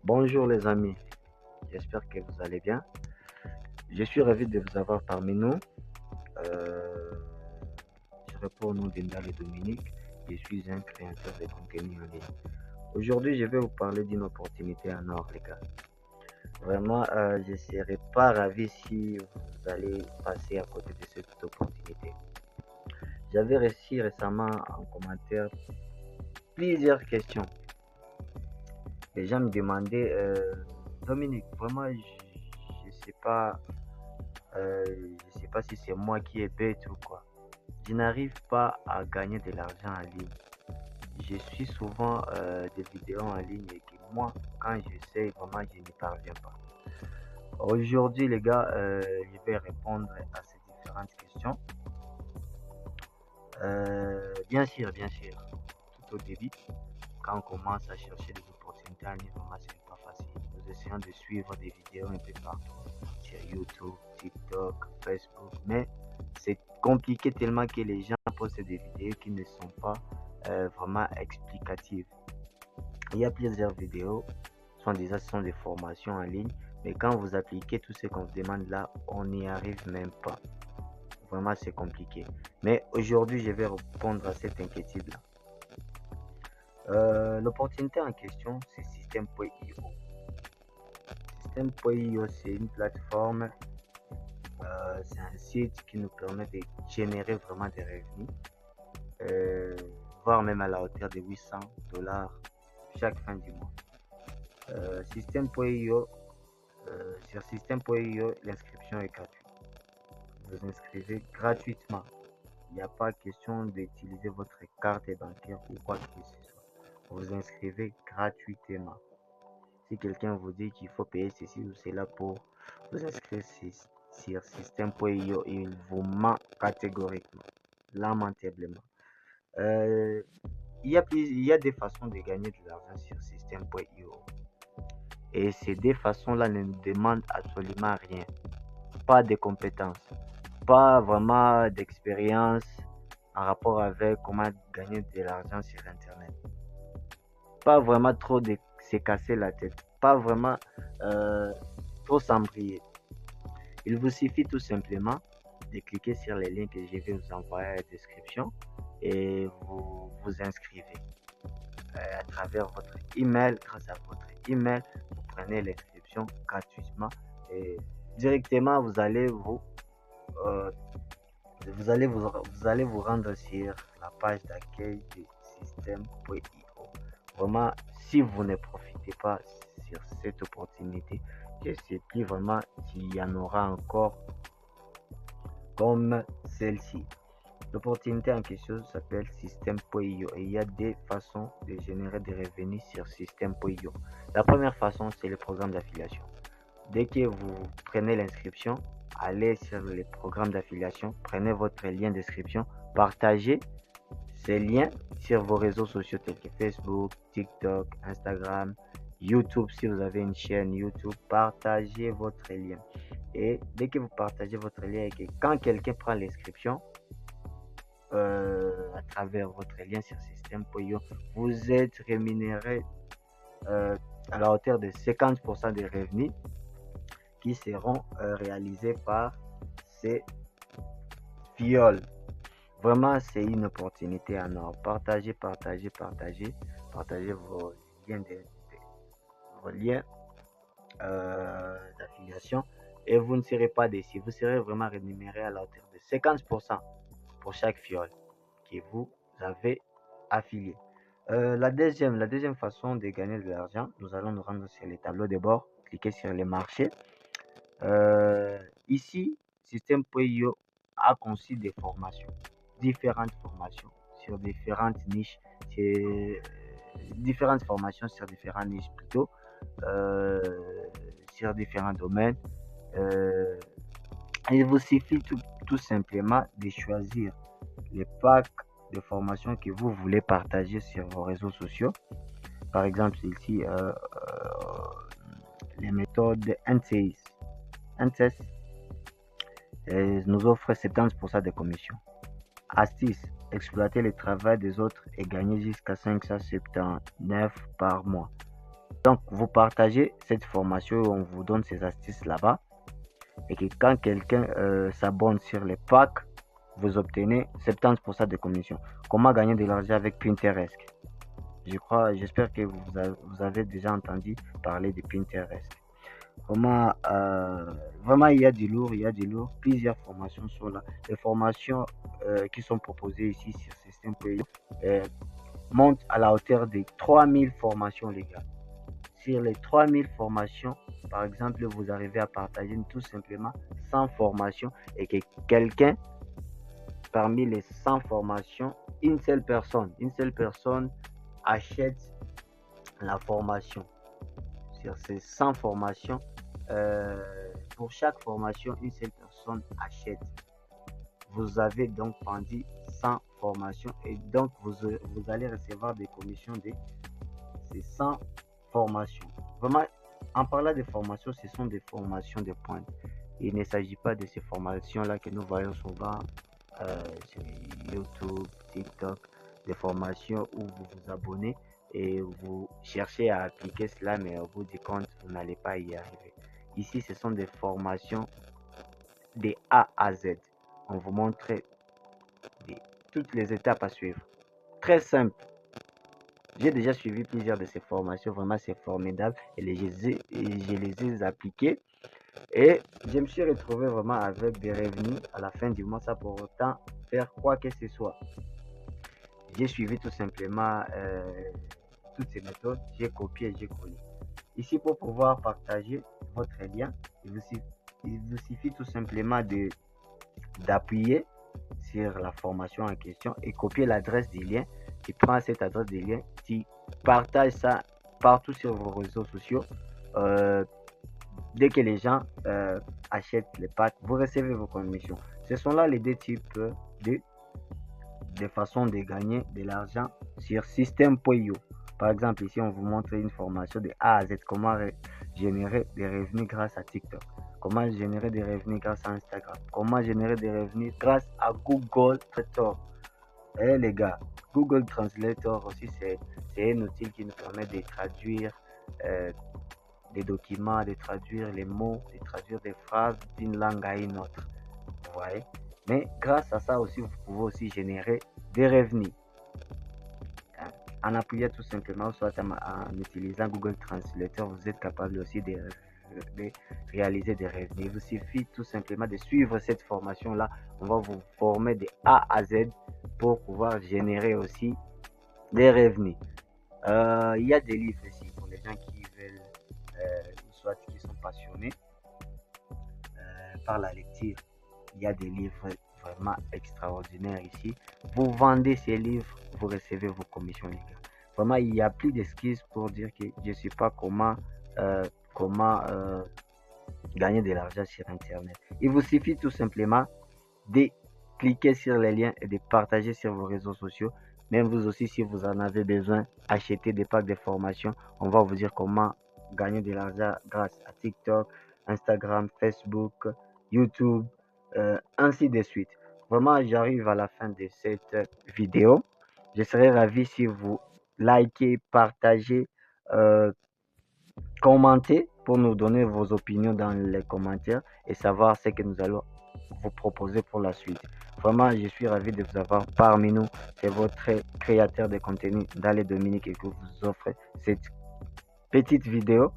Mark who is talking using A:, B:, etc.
A: Bonjour les amis, j'espère que vous allez bien. Je suis ravi de vous avoir parmi nous. Euh, je réponds au nom d'Endal et Dominique. Je suis un créateur de contenu en ligne. Aujourd'hui, je vais vous parler d'une opportunité en or, les gars. Vraiment, je ne serais pas ravi si vous allez passer à côté de cette opportunité. J'avais reçu récemment en commentaire plusieurs questions. Les gens me demandaient, Dominique, vraiment, je ne sais pas. Je sais pas si c'est moi qui est bête ou quoi. Je n'arrive pas à gagner de l'argent en ligne. Je suis souvent des vidéos en ligne et que moi, quand j'essaie, vraiment, je n'y parviens pas. Aujourd'hui, les gars, je vais répondre à ces différentes questions. Bien sûr, tout au début, quand on commence à chercher des opportunités en ligne, vraiment, c'est pas facile. Nous essayons de suivre des vidéos un peu partout, sur YouTube, TikTok, Facebook, mais c'est compliqué tellement que les gens postent des vidéos qui ne sont pas vraiment explicatives. Il y a plusieurs vidéos, ce sont des formations en ligne, mais quand vous appliquez tout ce qu'on vous demande là, on n'y arrive même pas. Vraiment, c'est compliqué. Mais aujourd'hui, je vais répondre à cette inquiétude-là. L'opportunité en question, c'est System.io. System.io, c'est une plateforme, c'est un site qui nous permet de générer vraiment des revenus, euh, voire même à la hauteur de $800 chaque fin du mois. System.io, sur System.io, l'inscription est gratuite. Vous inscrivez gratuitement. Il n'y a pas question d'utiliser votre carte bancaire ou quoi que ce soit. Vous inscrivez gratuitement. Si quelqu'un vous dit qu'il faut payer ceci ou cela pour vous inscrire sur System.io, il vous ment catégoriquement, lamentablement. Il y a des façons de gagner de l'argent sur System.io. Et ces deux façons-là ne nous demandent absolument rien. Pas de compétences, pas vraiment d'expérience en rapport avec comment gagner de l'argent sur Internet. Pas vraiment trop de se casser la tête. Pas vraiment trop s'embrayer. Il vous suffit tout simplement de cliquer sur les liens que je vais vous envoyer à la description et vous vous inscrivez à travers votre email. Grâce à votre email, vous prenez l'inscription gratuitement et directement euh, vous allez vous rendre sur la page d'accueil du système.io. Vraiment, si vous ne profitez pas sur cette opportunité, je ne sais plus vraiment s'il y en aura encore comme celle-ci. L'opportunité en question s'appelle System.io et il y a des façons de générer des revenus sur System.io. La première façon, c'est le programme d'affiliation. Dès que vous prenez l'inscription, allez sur le programme d'affiliation, prenez votre lien d'inscription, partagez ces liens sur vos réseaux sociaux tels que Facebook, TikTok, Instagram, YouTube. Si vous avez une chaîne YouTube, partagez votre lien. Et dès que vous partagez votre lien et que quand quelqu'un prend l'inscription, à travers votre lien sur System.io, vous êtes rémunéré à la hauteur de 50% des revenus qui seront réalisés par ces fioles. Vraiment, c'est une opportunité en or. Partagez vos liens d'affiliation et vous ne serez pas déçus. Vous serez vraiment rémunéré à la hauteur de 50% pour chaque fiole que vous avez affilié. La deuxième façon de gagner de l'argent, nous allons nous rendre sur les tableaux de bord, cliquer sur les marchés. Ici, System.io a conçu des formations, différentes formations sur différentes niches, différentes formations sur différentes niches plutôt, sur différents domaines. Il vous suffit tout simplement de choisir les packs de formation que vous voulez partager sur vos réseaux sociaux. Par exemple, ici, les méthodes NCS. NCS nous offre 70% de commission. Astuce, exploiter le travail des autres et gagner jusqu'à 579 par mois. Donc, vous partagez cette formation, on vous donne ces astuces là-bas. Et que quand quelqu'un s'abonne sur les packs, vous obtenez 70% de commission. Comment gagner de l'argent avec Pinterest? J'espère que vous avez déjà entendu parler de Pinterest. Vraiment, vraiment, il y a du lourd, il y a du lourd. Plusieurs formations sont là. Les formations qui sont proposées ici sur Système Pay montent à la hauteur de 3000 formations, les gars. Sur les 3000 formations, par exemple, vous arrivez à partager tout simplement 100 formations et que quelqu'un, parmi les 100 formations, une seule personne achète la formation. Sur ces 100 formations, pour chaque formation, une seule personne achète. Vous avez donc vendu 100 formations et donc vous allez recevoir des commissions de ces 100 formations. Vraiment, en parlant de formations, ce sont des formations de pointe. Il ne s'agit pas de ces formations-là que nous voyons souvent sur YouTube, TikTok, des formations où vous vous abonnez et vous cherchez à appliquer cela, mais au bout du compte, vous n'allez pas y arriver. Ici, ce sont des formations de A à Z. On vous montre toutes les étapes à suivre. Très simple. J'ai déjà suivi plusieurs de ces formations, vraiment c'est formidable et je les ai appliquées et je me suis retrouvé vraiment avec des revenus à la fin du mois sans pour autant faire quoi que ce soit. J'ai suivi tout simplement toutes ces méthodes, j'ai copié et j'ai collé. Ici, pour pouvoir partager votre lien, il vous suffit tout simplement d'appuyer sur la formation en question et copier l'adresse du lien. Tu prends cette adresse du lien, tu partages ça partout sur vos réseaux sociaux. Dès que les gens achètent les packs, vous recevez vos commissions. Ce sont là les deux types de façons de gagner de l'argent sur Système.io. Par exemple, ici, on vous montre une formation de A à Z, comment générer des revenus grâce à TikTok, comment générer des revenus grâce à Instagram, comment générer des revenus grâce à Google Translator. Eh les gars, Google Translator aussi, c'est un outil qui nous permet de traduire des documents, de traduire les mots, de traduire des phrases d'une langue à une autre. Vous voyez? Mais grâce à ça aussi, vous pouvez aussi générer des revenus. En appuyant tout simplement, soit en utilisant Google Translator, vous êtes capable aussi de réaliser des revenus. Il vous suffit tout simplement de suivre cette formation-là. On va vous former de A à Z pour pouvoir générer aussi des revenus. Il y a des livres ici pour les gens qui veulent, soit qui sont passionnés par la lecture. Il y a des livres vraiment extraordinaires ici. Vous vendez ces livres, vous recevez vos commissions, les gars. Vraiment, il n'y a plus d'excuses pour dire que je ne sais pas comment gagner de l'argent sur Internet. Il vous suffit tout simplement de cliquer sur les liens et de partager sur vos réseaux sociaux. Même vous aussi, si vous en avez besoin, achetez des packs de formation. On va vous dire comment gagner de l'argent grâce à TikTok, Instagram, Facebook, YouTube, ainsi de suite. Vraiment, j'arrive à la fin de cette vidéo. Je serais ravi si vous likez, partagez, commentez pour nous donner vos opinions dans les commentaires et savoir ce que nous allons vous proposer pour la suite. Vraiment, je suis ravi de vous avoir parmi nous. C'est votre créateur de contenu, Dale Dominique, et que vous offre cette petite vidéo.